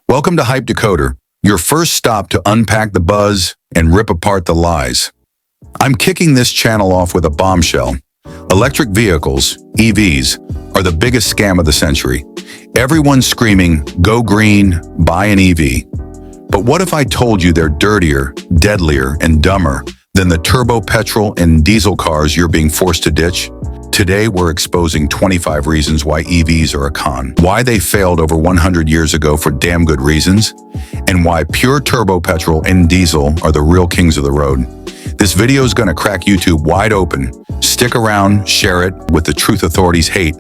Welcome to Hypedecoder, your first stop to unpack the buzz and rip apart the lies. I'm kicking this channel off with a bombshell. Electric vehicles, EVs, are the biggest scam of the century. Everyone's screaming, go green, buy an EV. But what if I told you they're dirtier, deadlier, and dumber than the turbo petrol and diesel cars you're being forced to ditch? Today, we're exposing 25 reasons why EVs are a con, why they failed over 100 years ago for damn good reasons, and why pure turbo petrol and diesel are the real kings of the road. This video is going to crack YouTube wide open. Stick around, share it with the truth authorities hate.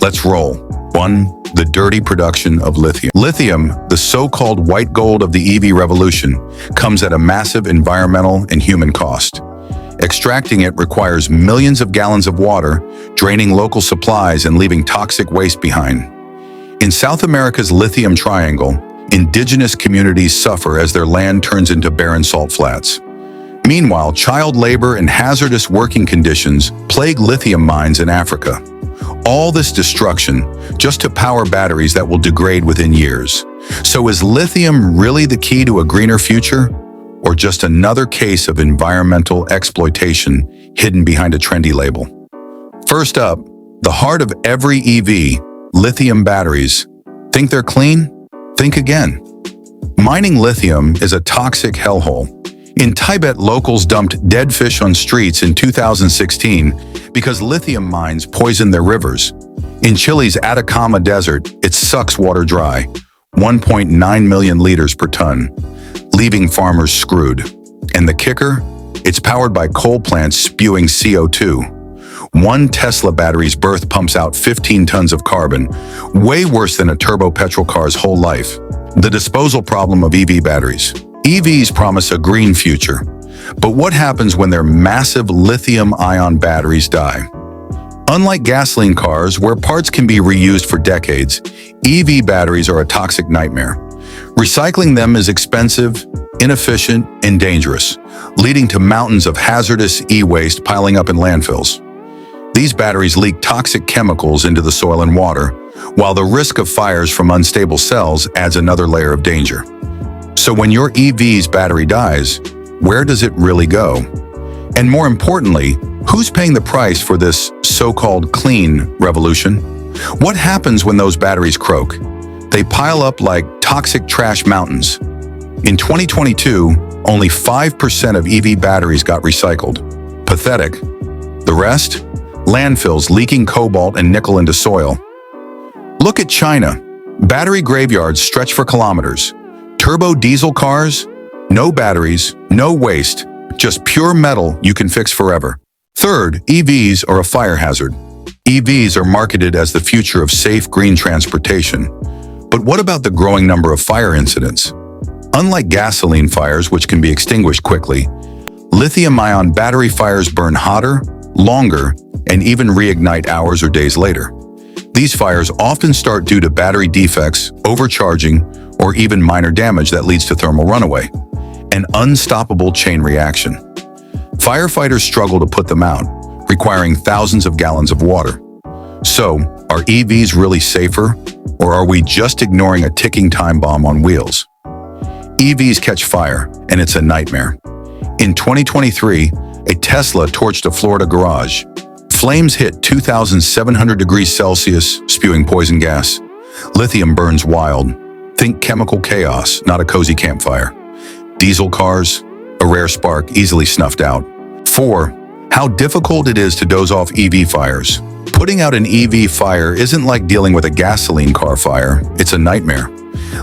Let's roll. 1. The dirty production of lithium. Lithium, the so-called white gold of the EV revolution, comes at a massive environmental and human cost. Extracting it requires millions of gallons of water, draining local supplies and leaving toxic waste behind. In South America's lithium triangle, indigenous communities suffer as their land turns into barren salt flats. Meanwhile, child labor and hazardous working conditions plague lithium mines in Africa. All this destruction just to power batteries that will degrade within years. So is lithium really the key to a greener future? Or just another case of environmental exploitation hidden behind a trendy label? First up, the heart of every EV, lithium batteries. Think they're clean? Think again. Mining lithium is a toxic hellhole. In Tibet, locals dumped dead fish on streets in 2016 because lithium mines poisoned their rivers. In Chile's Atacama Desert, it sucks water dry, 1.9 million liters per ton, leaving farmers screwed. And the kicker? It's powered by coal plants spewing CO2. One Tesla battery's birth pumps out 15 tons of carbon, way worse than a turbo petrol car's whole life. The disposal problem of EV batteries. EVs promise a green future, but what happens when their massive lithium-ion batteries die? Unlike gasoline cars, where parts can be reused for decades, EV batteries are a toxic nightmare. Recycling them is expensive, inefficient, and dangerous, leading to mountains of hazardous e-waste piling up in landfills. These batteries leak toxic chemicals into the soil and water, while the risk of fires from unstable cells adds another layer of danger. So when your EV's battery dies, where does it really go? And more importantly, who's paying the price for this so-called clean revolution? What happens when those batteries croak? They pile up like toxic trash mountains. In 2022, only 5% of EV batteries got recycled. Pathetic. The rest? Landfills leaking cobalt and nickel into soil. Look at China. Battery graveyards stretch for kilometers. Turbo diesel cars? No batteries, no waste, just pure metal you can fix forever. Third, EVs are a fire hazard. EVs are marketed as the future of safe green transportation. But what about the growing number of fire incidents? Unlike gasoline fires, which can be extinguished quickly, lithium-ion battery fires burn hotter, longer, and even reignite hours or days later. These fires often start due to battery defects, overcharging, or even minor damage that leads to thermal runaway, an unstoppable chain reaction. Firefighters struggle to put them out, requiring thousands of gallons of water. So, are EVs really safer, or are we just ignoring a ticking time bomb on wheels? EVs catch fire, and it's a nightmare. In 2023, a Tesla torched a Florida garage. Flames hit 2,700 degrees Celsius, spewing poison gas. Lithium burns wild. Think chemical chaos, not a cozy campfire. Diesel cars, a rare spark easily snuffed out. 4. How difficult it is to doze off EV fires. Putting out an EV fire isn't like dealing with a gasoline car fire, it's a nightmare.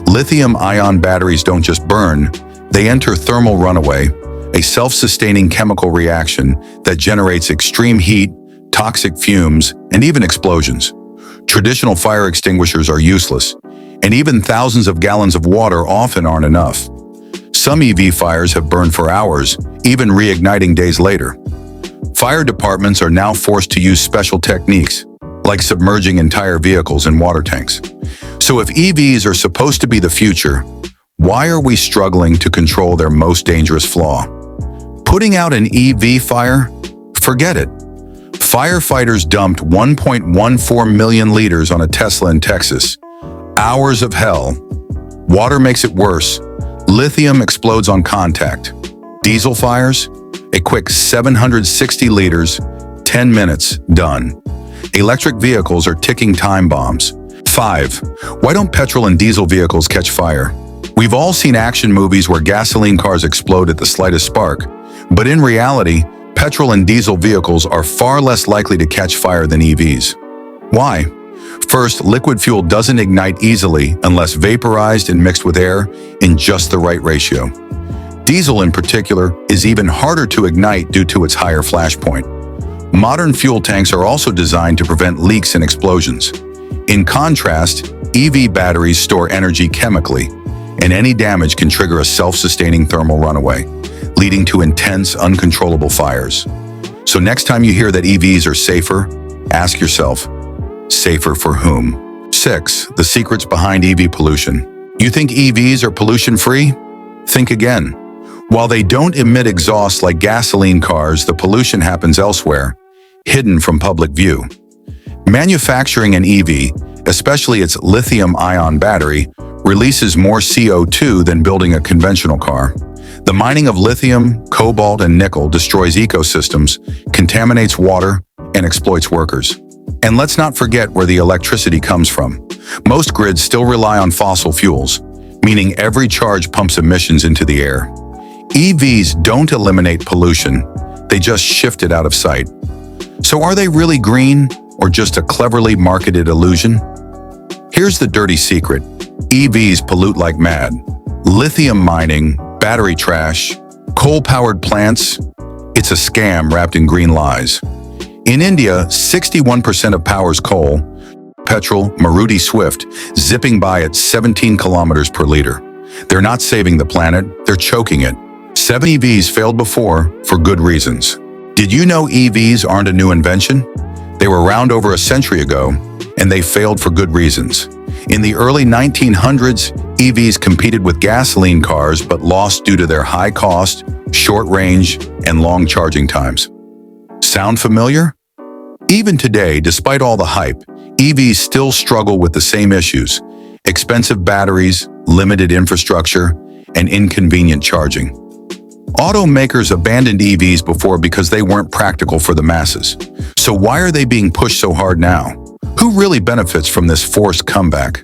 Lithium-ion batteries don't just burn, they enter thermal runaway, a self-sustaining chemical reaction that generates extreme heat, toxic fumes, and even explosions. Traditional fire extinguishers are useless, and even thousands of gallons of water often aren't enough. Some EV fires have burned for hours, even reigniting days later. Fire departments are now forced to use special techniques, like submerging entire vehicles in water tanks. So if EVs are supposed to be the future, why are we struggling to control their most dangerous flaw? Putting out an EV fire? Forget it. Firefighters dumped 1.14 million liters on a Tesla in Texas. Hours of hell. Water makes it worse. Lithium explodes on contact. Diesel fires? A quick 760 liters, 10 minutes, done. Electric vehicles are ticking time bombs. 5. Why don't petrol and diesel vehicles catch fire? We've all seen action movies where gasoline cars explode at the slightest spark, but in reality, petrol and diesel vehicles are far less likely to catch fire than EVs. Why? First, liquid fuel doesn't ignite easily unless vaporized and mixed with air in just the right ratio. Diesel in particular is even harder to ignite due to its higher flash point. Modern fuel tanks are also designed to prevent leaks and explosions. In contrast, EV batteries store energy chemically, and any damage can trigger a self-sustaining thermal runaway, leading to intense, uncontrollable fires. So next time you hear that EVs are safer, ask yourself, safer for whom? 6. The secrets behind EV pollution. You think EVs are pollution-free? Think again. While they don't emit exhaust like gasoline cars, the pollution happens elsewhere, hidden from public view. Manufacturing an EV, especially its lithium-ion battery, releases more CO2 than building a conventional car. The mining of lithium, cobalt, and nickel destroys ecosystems, contaminates water, and exploits workers. And let's not forget where the electricity comes from. Most grids still rely on fossil fuels, meaning every charge pumps emissions into the air. EVs don't eliminate pollution, they just shift it out of sight. So are they really green, or just a cleverly marketed illusion? Here's the dirty secret. EVs pollute like mad. Lithium mining, battery trash, coal-powered plants, it's a scam wrapped in green lies. In India, 61% of power's coal, petrol, Maruti Swift, zipping by at 17 kilometers per liter. They're not saving the planet, they're choking it. 7 EVs failed before for good reasons. Did you know EVs aren't a new invention? They were around over a century ago, and they failed for good reasons. In the early 1900s, EVs competed with gasoline cars but lost due to their high cost, short range, and long charging times. Sound familiar? Even today, despite all the hype, EVs still struggle with the same issues: expensive batteries, limited infrastructure, and inconvenient charging. Automakers abandoned EVs before because they weren't practical for the masses. So why are they being pushed so hard now? Who really benefits from this forced comeback?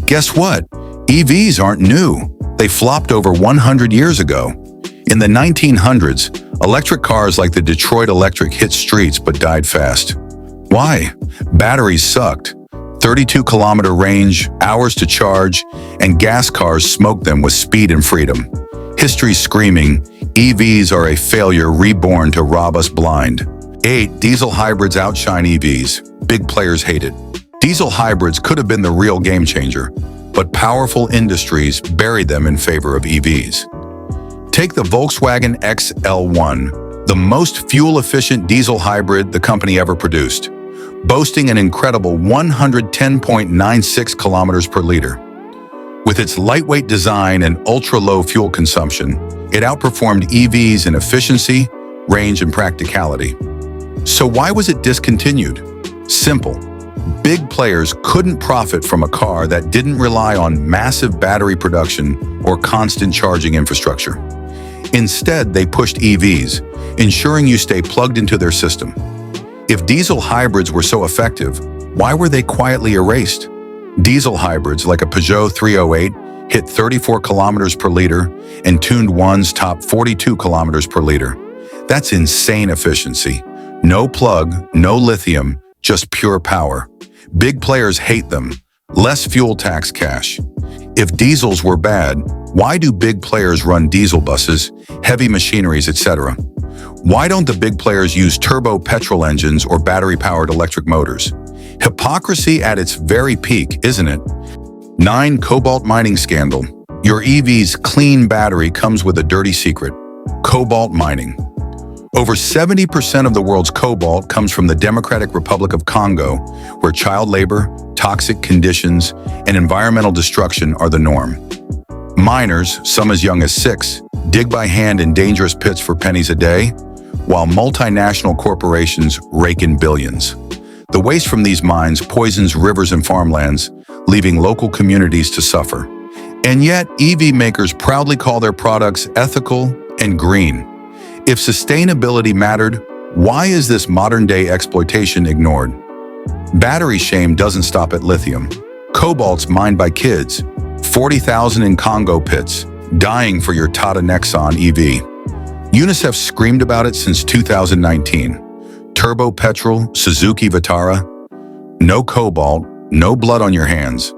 Guess what? EVs aren't new. They flopped over 100 years ago. In the 1900s, electric cars like the Detroit Electric hit streets but died fast. Why? Batteries sucked. 32-kilometer range, hours to charge, and gas cars smoked them with speed and freedom. History's screaming, EVs are a failure reborn to rob us blind. 8. Diesel hybrids outshine EVs. Big players hate it. Diesel hybrids could have been the real game changer, but powerful industries buried them in favor of EVs. Take the Volkswagen XL1, the most fuel-efficient diesel hybrid the company ever produced, boasting an incredible 110.96 kilometers per liter. With its lightweight design and ultra-low fuel consumption, it outperformed EVs in efficiency, range, and practicality. So why was it discontinued? Simple. Big players couldn't profit from a car that didn't rely on massive battery production or constant charging infrastructure. Instead, they pushed EVs, ensuring you stay plugged into their system. If diesel hybrids were so effective, why were they quietly erased? Diesel hybrids like a Peugeot 308 hit 34 kilometers per liter and tuned ones top 42 kilometers per liter. That's insane efficiency. No plug, no lithium, just pure power. Big players hate them. Less fuel tax cash. If diesels were bad, why do big players run diesel buses, heavy machineries, etc.? Why don't the big players use turbo petrol engines or battery-powered electric motors? Hypocrisy at its very peak, isn't it? 9. Cobalt mining scandal. Your EV's clean battery comes with a dirty secret: cobalt mining. Over 70% of the world's cobalt comes from the Democratic Republic of Congo, where child labor, toxic conditions, and environmental destruction are the norm. Miners, some as young as 6, dig by hand in dangerous pits for pennies a day, while multinational corporations rake in billions. The waste from these mines poisons rivers and farmlands, leaving local communities to suffer. And yet, EV makers proudly call their products ethical and green. If sustainability mattered, why is this modern-day exploitation ignored? Battery shame doesn't stop at lithium. Cobalt's mined by kids, 40,000 in Congo pits, dying for your Tata Nexon EV. UNICEF screamed about it since 2019. Turbo petrol, Suzuki Vitara. No cobalt, no blood on your hands.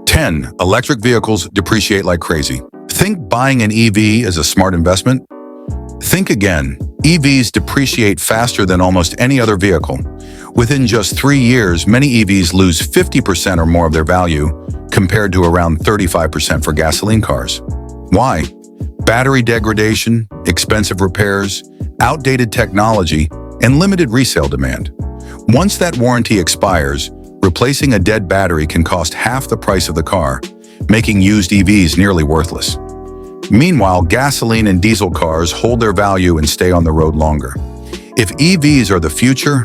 10. Electric vehicles depreciate like crazy. Think buying an EV is a smart investment? Think again. EVs depreciate faster than almost any other vehicle. Within just 3 years, many EVs lose 50% or more of their value, compared to around 35% for gasoline cars. Why? Battery degradation, expensive repairs, outdated technology, and limited resale demand. Once that warranty expires, replacing a dead battery can cost half the price of the car, making used EVs nearly worthless. Meanwhile, gasoline and diesel cars hold their value and stay on the road longer. If EVs are the future,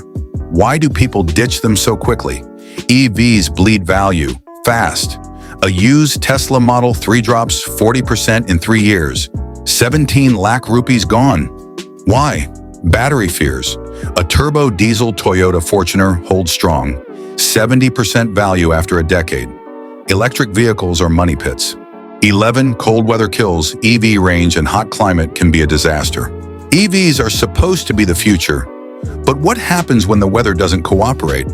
why do people ditch them so quickly? EVs bleed value, fast. A used Tesla Model 3 drops 40% in 3 years. 17 lakh rupees gone. Why? Battery fears. A turbo diesel Toyota Fortuner holds strong. 70% value after a decade. Electric vehicles are money pits. 11. Cold weather kills. EV range and hot climate can be a disaster. EVs are supposed to be the future, but what happens when the weather doesn't cooperate?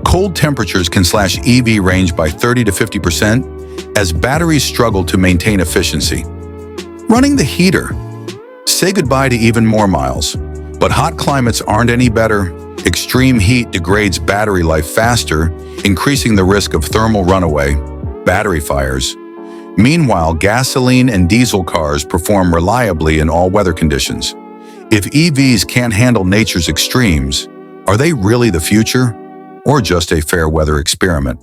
Cold temperatures can slash EV range by 30 to 50% as batteries struggle to maintain efficiency. Running the heater. Say goodbye to even more miles. But hot climates aren't any better. Extreme heat degrades battery life faster, increasing the risk of thermal runaway, battery fires. Meanwhile, gasoline and diesel cars perform reliably in all weather conditions. If EVs can't handle nature's extremes, are they really the future, or just a fair weather experiment?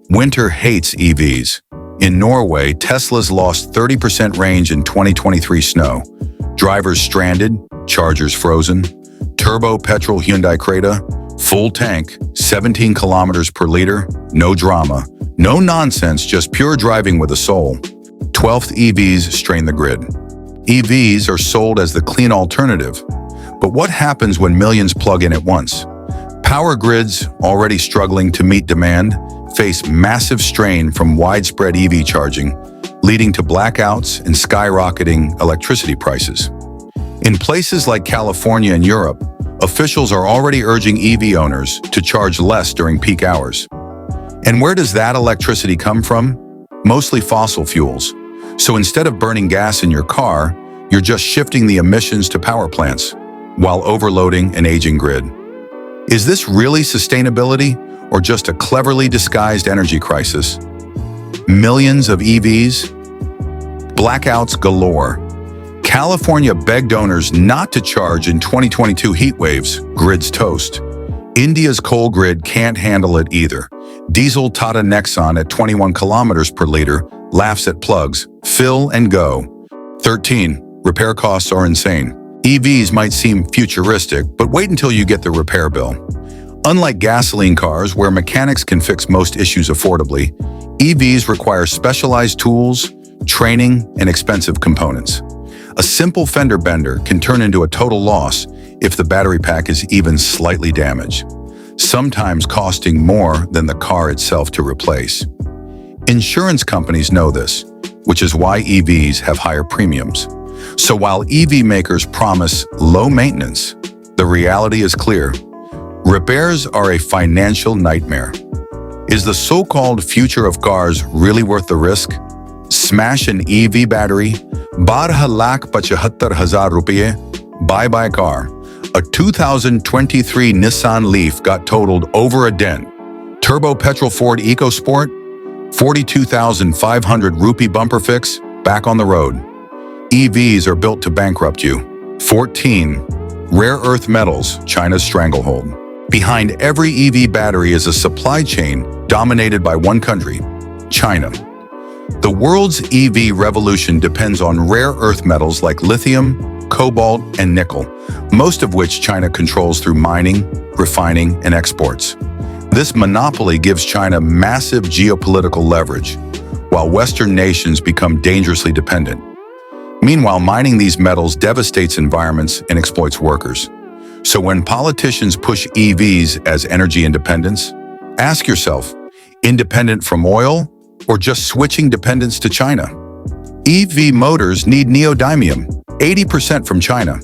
Winter hates EVs. In Norway, Teslas lost 30% range in 2023 snow. Drivers stranded, chargers frozen. Turbo petrol Hyundai Creta, full tank, 17 kilometers per liter, no drama. No nonsense, just pure driving with a soul. 12th, EVs strain the grid. EVs are sold as the clean alternative. But what happens when millions plug in at once? Power grids, already struggling to meet demand, face massive strain from widespread EV charging, leading to blackouts and skyrocketing electricity prices. In places like California and Europe, officials are already urging EV owners to charge less during peak hours. And where does that electricity come from? Mostly fossil fuels. So instead of burning gas in your car, you're just shifting the emissions to power plants, while overloading an aging grid. Is this really sustainability, or just a cleverly disguised energy crisis? Millions of EVs? Blackouts galore. California begged owners not to charge in 2022 heat waves, grids toast. India's coal grid can't handle it either. Diesel Tata Nexon at 21 kilometers per liter laughs at plugs, fill and go. 13. Repair costs are insane. EVs might seem futuristic, but wait until you get the repair bill. Unlike gasoline cars, where mechanics can fix most issues affordably, EVs require specialized tools, training, and expensive components. A simple fender bender can turn into a total loss if the battery pack is even slightly damaged, sometimes costing more than the car itself to replace. Insurance companies know this, which is why EVs have higher premiums. So while EV makers promise low maintenance, the reality is clear. Repairs are a financial nightmare. Is the so-called future of cars really worth the risk? Smash an EV battery, 12,75,000 rupiye, bye-bye car. A 2023 Nissan Leaf got totaled over a dent. Turbo petrol Ford EcoSport, 42,500 rupee bumper fix, back on the road. EVs are built to bankrupt you. 14. Rare earth metals, China's stranglehold. Behind every EV battery is a supply chain dominated by one country, China. The world's EV revolution depends on rare earth metals like lithium, cobalt, and nickel, most of which China controls through mining, refining, and exports. This monopoly gives China massive geopolitical leverage. while Western nations become dangerously dependent. Meanwhile, mining these metals devastates environments and exploits workers. So when politicians push EVs as energy independence, ask yourself, independent from oil or just switching dependence to China? EV motors need neodymium, 80% from China.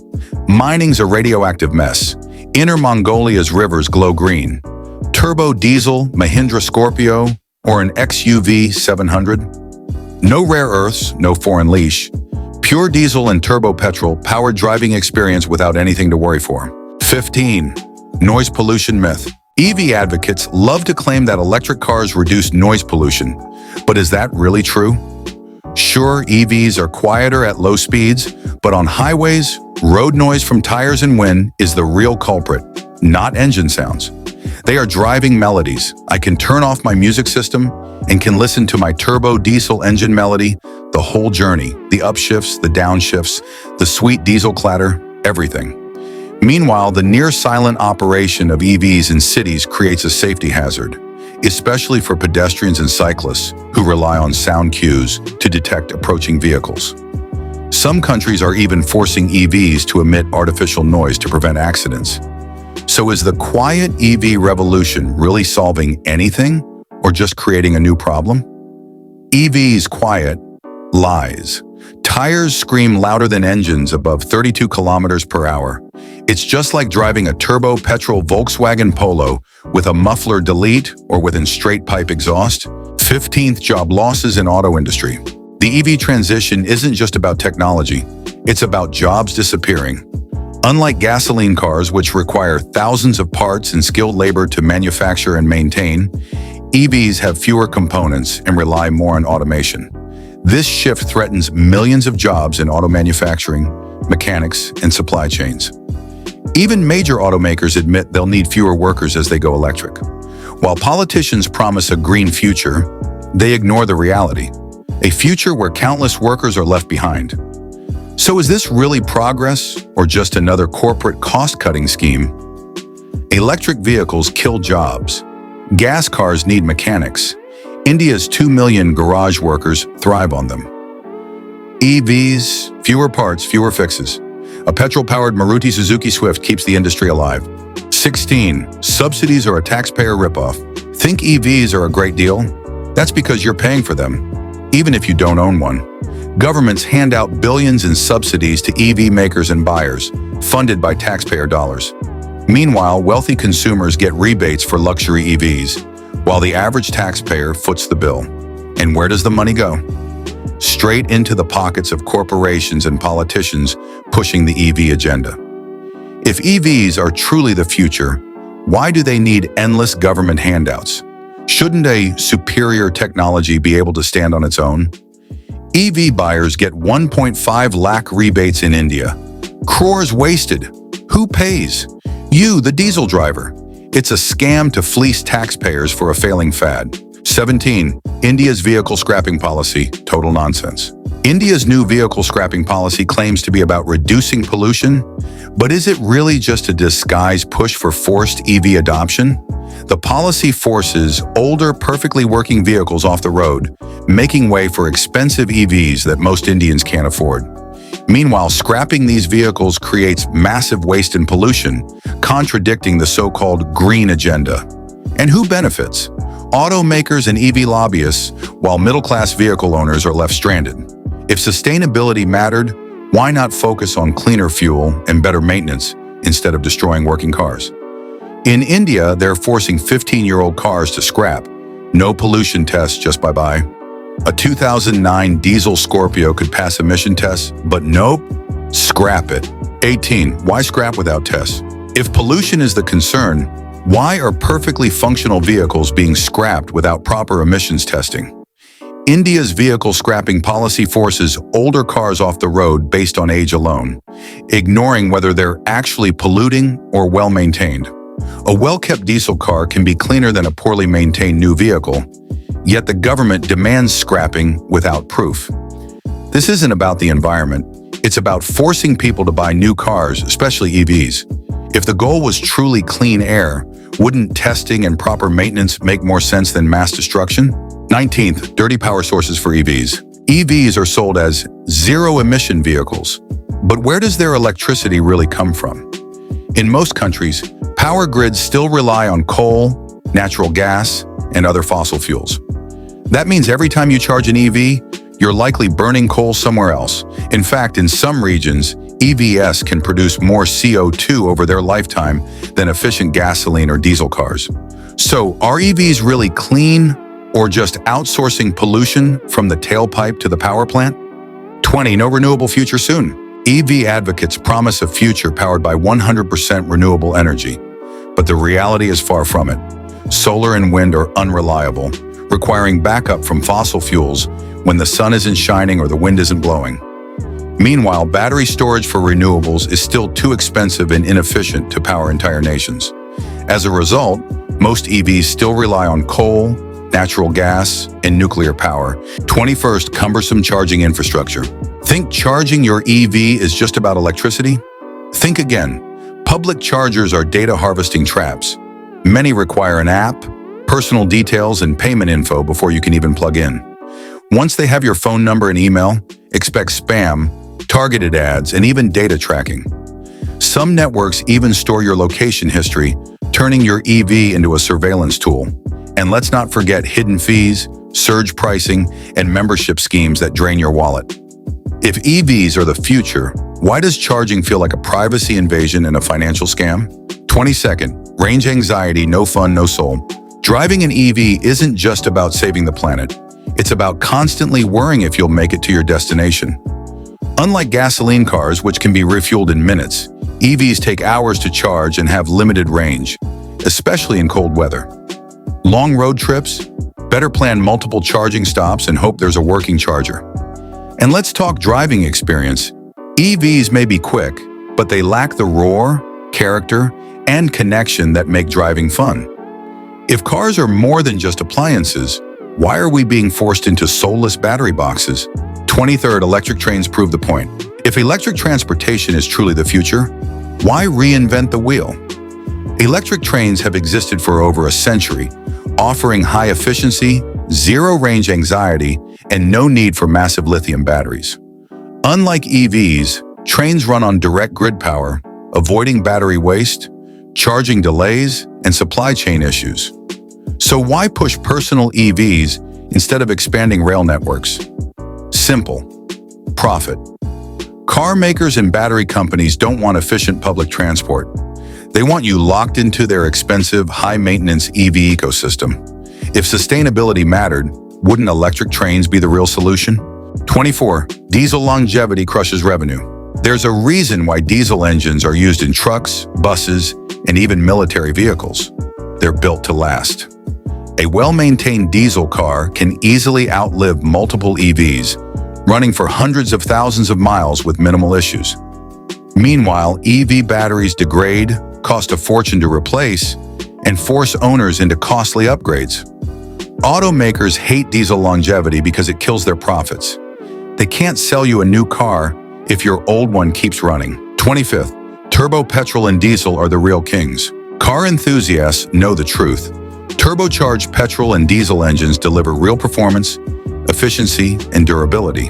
Mining's a radioactive mess. Inner Mongolia's rivers glow green. Turbo diesel, Mahindra Scorpio, or an XUV 700? No rare earths, no foreign leash. Pure diesel and turbo petrol, powered driving experience without anything to worry for. 15. Noise pollution myth. EV advocates love to claim that electric cars reduce noise pollution, but is that really true? Sure, EVs are quieter at low speeds, but on highways, road noise from tires and wind is the real culprit, not engine sounds. They are driving melodies. I can turn off my music system and can listen to my turbo diesel engine melody the whole journey, the upshifts, the downshifts, the sweet diesel clatter, everything. Meanwhile, the near-silent operation of EVs in cities creates a safety hazard, especially for pedestrians and cyclists who rely on sound cues to detect approaching vehicles. Some countries are even forcing EVs to emit artificial noise to prevent accidents. So is the quiet EV revolution really solving anything or just creating a new problem? EVs quiet lies. Tires scream louder than engines above 32 kilometers per hour. It's just like driving a turbo petrol Volkswagen Polo with a muffler delete or with a straight pipe exhaust. 15th, job losses in auto industry. The EV transition isn't just about technology, it's about jobs disappearing. Unlike gasoline cars, which require thousands of parts and skilled labor to manufacture and maintain, EVs have fewer components and rely more on automation. This shift threatens millions of jobs in auto manufacturing, mechanics, and supply chains. Even major automakers admit they'll need fewer workers as they go electric. While politicians promise a green future, they ignore the reality, a future where countless workers are left behind. So is this really progress or just another corporate cost-cutting scheme? Electric vehicles kill jobs. Gas cars need mechanics. India's 2 million garage workers thrive on them. EVs, fewer parts, fewer fixes. A petrol-powered Maruti Suzuki Swift keeps the industry alive. 16. Subsidies are a taxpayer ripoff. Think EVs are a great deal? That's because you're paying for them, even if you don't own one. Governments hand out billions in subsidies to EV makers and buyers, funded by taxpayer dollars. Meanwhile, wealthy consumers get rebates for luxury EVs, while the average taxpayer foots the bill. And where does the money go? Straight into the pockets of corporations and politicians pushing the EV agenda. If EVs are truly the future, why do they need endless government handouts? Shouldn't a superior technology be able to stand on its own? EV buyers get 1.5 lakh rebates in India. Crores wasted. Who pays? You, the diesel driver. It's a scam to fleece taxpayers for a failing fad. 17. India's vehicle scrapping policy, total nonsense. India's new vehicle scrapping policy claims to be about reducing pollution, but is it really just a disguised push for forced EV adoption? The policy forces older, perfectly working vehicles off the road, making way for expensive EVs that most Indians can't afford. Meanwhile, scrapping these vehicles creates massive waste and pollution, contradicting the so-called green agenda. And who benefits? Automakers and EV lobbyists, while middle-class vehicle owners are left stranded. If sustainability mattered, why not focus on cleaner fuel and better maintenance instead of destroying working cars? In India, they're forcing 15-year-old cars to scrap. No pollution tests, just bye-bye. A 2009 diesel Scorpio could pass emission tests, but nope, scrap it. 18. Why scrap without tests? If pollution is the concern, why are perfectly functional vehicles being scrapped without proper emissions testing? India's vehicle scrapping policy forces older cars off the road based on age alone, ignoring whether they're actually polluting or well-maintained. A well-kept diesel car can be cleaner than a poorly maintained new vehicle, yet the government demands scrapping without proof. This isn't about the environment, it's about forcing people to buy new cars, especially EVs. If the goal was truly clean air, wouldn't testing and proper maintenance make more sense than mass destruction? 19th, dirty power sources for EVs. EVs are sold as zero-emission vehicles. But where does their electricity really come from? In most countries, power grids still rely on coal, natural gas, and other fossil fuels. That means every time you charge an EV, you're likely burning coal somewhere else. In fact, in some regions, EVs can produce more CO2 over their lifetime than efficient gasoline or diesel cars. So, are EVs really clean or just outsourcing pollution from the tailpipe to the power plant? 20. No renewable future soon. EV advocates promise a future powered by 100% renewable energy, but the reality is far from it. Solar and wind are unreliable, requiring backup from fossil fuels when the sun isn't shining or the wind isn't blowing. Meanwhile, battery storage for renewables is still too expensive and inefficient to power entire nations. As a result, most EVs still rely on coal, natural gas, and nuclear power. 21st, cumbersome charging infrastructure. Think charging your EV is just about electricity? Think again. Public chargers are data harvesting traps. Many require an app, personal details, and payment info before you can even plug in. Once they have your phone number and email, expect spam, targeted ads, and even data tracking. Some networks even store your location history, turning your EV into a surveillance tool. And let's not forget hidden fees, surge pricing, and membership schemes that drain your wallet. If EVs are the future, why does charging feel like a privacy invasion and a financial scam? 22nd, range anxiety, no fun, no soul. Driving an EV isn't just about saving the planet. It's about constantly worrying if you'll make it to your destination. Unlike gasoline cars, which can be refueled in minutes, EVs take hours to charge and have limited range, especially in cold weather. Long road trips? Better plan multiple charging stops and hope there's a working charger. And let's talk driving experience. EVs may be quick, but they lack the roar, character, and connection that make driving fun. If cars are more than just appliances, why are we being forced into soulless battery boxes? 23rd, electric trains prove the point. If electric transportation is truly the future, why reinvent the wheel? Electric trains have existed for over a century, offering high efficiency, zero range anxiety, and no need for massive lithium batteries. Unlike EVs, trains run on direct grid power, avoiding battery waste, charging delays, and supply chain issues. So why push personal EVs instead of expanding rail networks? Simple. Profit. Car makers and battery companies don't want efficient public transport. They want you locked into their expensive, high-maintenance EV ecosystem. If sustainability mattered, wouldn't electric trains be the real solution? 24. Diesel longevity crushes revenue. There's a reason why diesel engines are used in trucks, buses, and even military vehicles. They're built to last. A well-maintained diesel car can easily outlive multiple EVs, running for hundreds of thousands of miles with minimal issues. Meanwhile, EV batteries degrade, cost a fortune to replace, and force owners into costly upgrades. Automakers hate diesel longevity because it kills their profits. They can't sell you a new car if your old one keeps running. 25th, turbo petrol and diesel are the real kings. Car enthusiasts know the truth. Turbocharged petrol and diesel engines deliver real performance, efficiency, and durability.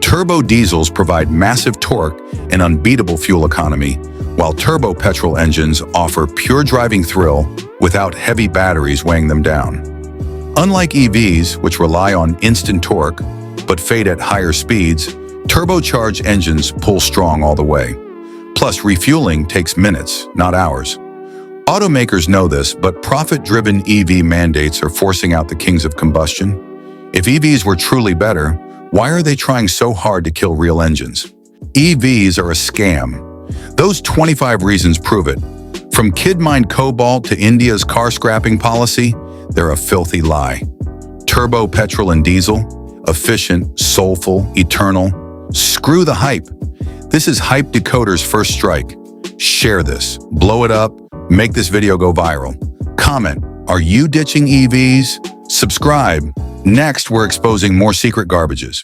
Turbo diesels provide massive torque and unbeatable fuel economy, while turbo petrol engines offer pure driving thrill without heavy batteries weighing them down. Unlike EVs, which rely on instant torque but fade at higher speeds, turbocharged engines pull strong all the way. Plus, refueling takes minutes, not hours. Automakers know this, but profit-driven EV mandates are forcing out the kings of combustion. If EVs were truly better, why are they trying so hard to kill real engines? EVs are a scam. Those 25 reasons prove it. From kid-mined cobalt to India's car scrapping policy, they're a filthy lie. Turbo petrol and diesel, efficient, soulful, eternal. Screw the hype. This is hypedecoder's first strike. Share this, blow it up, make this video go viral. Comment, are you ditching EVs? Subscribe. Next, we're exposing more secret garbages.